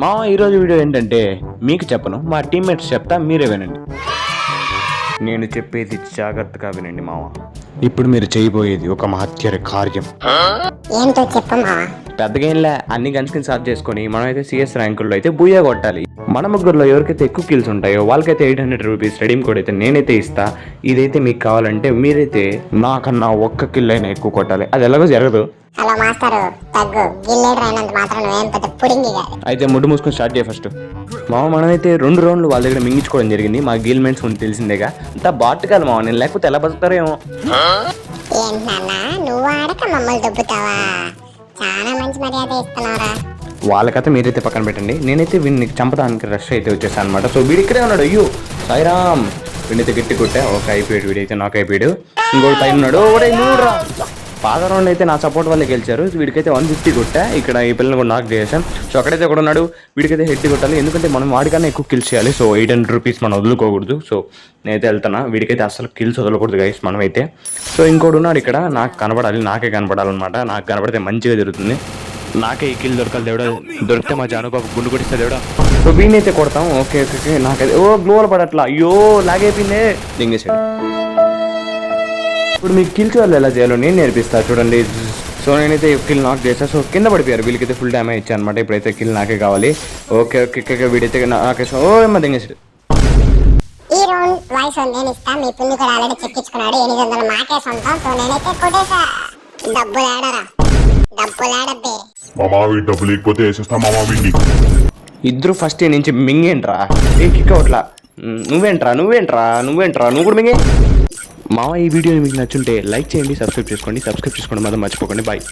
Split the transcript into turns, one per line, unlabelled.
మా ఈరోజు వీడియో ఏంటంటే మీకు చెప్పను, మా టీమ్మేట్స్ చెప్తా, మీరే వినండి. నేను చెప్పేది జాగ్రత్తగా వినండి మామ. ఇప్పుడు మీరు చేయబోయేది ఒక మహత్యర కార్యం.
ఏంటో చెప్పు మావా.
పెద్దగా ఏంలే, అన్ని గన్స్కిన్ సార్ట్ చేసుకొని మనమైతే సిఎస్ ర్యాంకుల్లో అయితే బూయా కొట్టాలి. మన ముగ్గురులో ఎవరికైతే ఎక్కువ కిల్స్ ఉంటాయో వాళ్ళకైతే 800 రూపీస్ రెడీమ్ కోడ్ అయితే నేనైతే ఇస్తా. ఇదైతే మీకు కావాలంటే మీరైతే నాకన్నా ఒక్క కిల్ అయినా ఎక్కువ కొట్టాలి. అది ఎలాగో జరగదు.
హలో మాస్టరు, తగ్గు. గిల్లేడు అయినంత మాత్రం నువ్వేం పెద్ద పుడింగి కాదు.
అయితే ముడ్డు మూసుకొని స్టార్ట్ చేయ ఫస్ట్. మామ మనమైతే 2 రౌండ్లు వాళ్ళ దగ్గర మింగించుకోవడం జరిగింది. మా గిల్మెంట్స్ ఉంది తెలిసిందేగా. అంతా బాటకాలి మామ, నేను లేకపోతే ఎలా బతుకుతారో ఏమో.
ఏంటన్నా నువ్వు ఆడక మమ్మల్ని దుబ్బుతావా? చాలా మంచి మర్యాద ఇస్తున్నావురా.
వాళ్ళ కథ మీరైతే పక్కన పెట్టండి. నేనైతే వీడిని చంపడానికి రష్ అయితే వచ్చేసాను అనమాట. సో వీడు ఇక్కడే ఉన్నాడు. అయ్యో సాయిరామ్, వీడైతే గట్టి కొట్టా. ఒక అయిపోయాడు, వీడైతే నాకు అయిపోయాడు. ఇంకోటి పైన ఉన్నాడు. ఓడే నూరా. పాత రౌండ్ అయితే నా సపోర్ట్ వాళ్ళే గెలిచారు. వీడికైతే 150 కొట్టా. ఇక్కడ ఈ పిల్లలు కూడా నాకు చేశాను. సో అక్కడైతే కూడా ఉన్నాడు. వీడికైతే హెడ్ కొట్టాలి, ఎందుకంటే మనం వాడికన్నా ఎక్కువ కిల్స్ చేయాలి. సో 800 రూపీస్ మనం వదులుకోకూడదు. సో నేనైతే వెళ్తున్నా. వీడికైతే అసలు కిల్స్ వదలకూడదు గైస్ మనమైతే. సో ఇంకోటి ఉన్నాడు ఇక్కడ, నాకు కనపడాలి, నాకే కనపడాలన్నమాట. నాకు కనపడితే మంచిగా జరుగుతుంది. నాకే ఈ కిల్ దొరకాలి దేవుడా. దొరికితే మా జానుబాబు గుండు కొట్టిస్తా దేవుడా. సో వీడినైతే కొడతాం. ఓకే ఓకే, నాకైతే గ్లోవల్ పడట్లా. అయ్యో లాగైపోయిందే. దింగేసాడు. ఇప్పుడు మీకు కిల్స్ వాళ్ళు ఎలా చేయాలో నేను నేర్పిస్తా చూడండి. సో నేనైతే కిల్ నాక్ చేస్తా. సో కింద పడిపోయారు. వీళ్ళకైతే ఫుల్ డ్యామేజ్ ఇచ్చాను అనమాట. ఇప్పుడైతే కిల్ నాకే కావాలి. ఓకే ఓకే, వీడైతే నాకే. ఓ ఏమో దింగేసాడు.
ఈ రౌండ్ వాయిస్ నేను ఇస్తా. మీ పిల్లి కూడా ఆల్రెడీ చెక్కించుకున్నాడు. 800 మాకే సొంతం. సో నేనైతే కొట్టేసా. డబ్బులు ఆడరా, డబ్బులు ఆడబ్బే.
మామావి డబ్బులు లేకపోతే వేసేస్తా మామావి.
ఇద్దరు ఫస్ట్ నుంచి మింగేంట్రా. ఏ కిక్ అవట్లా. నువ్వేంట్రా నువ్వు కూడా మింగే. మామ ఈ వీడియో మీకు నచ్చుంటే లైక్ చేయండి, సబ్స్క్రైబ్ చేసుకోండి మాత్రం మర్చిపోకండి. బాయ్.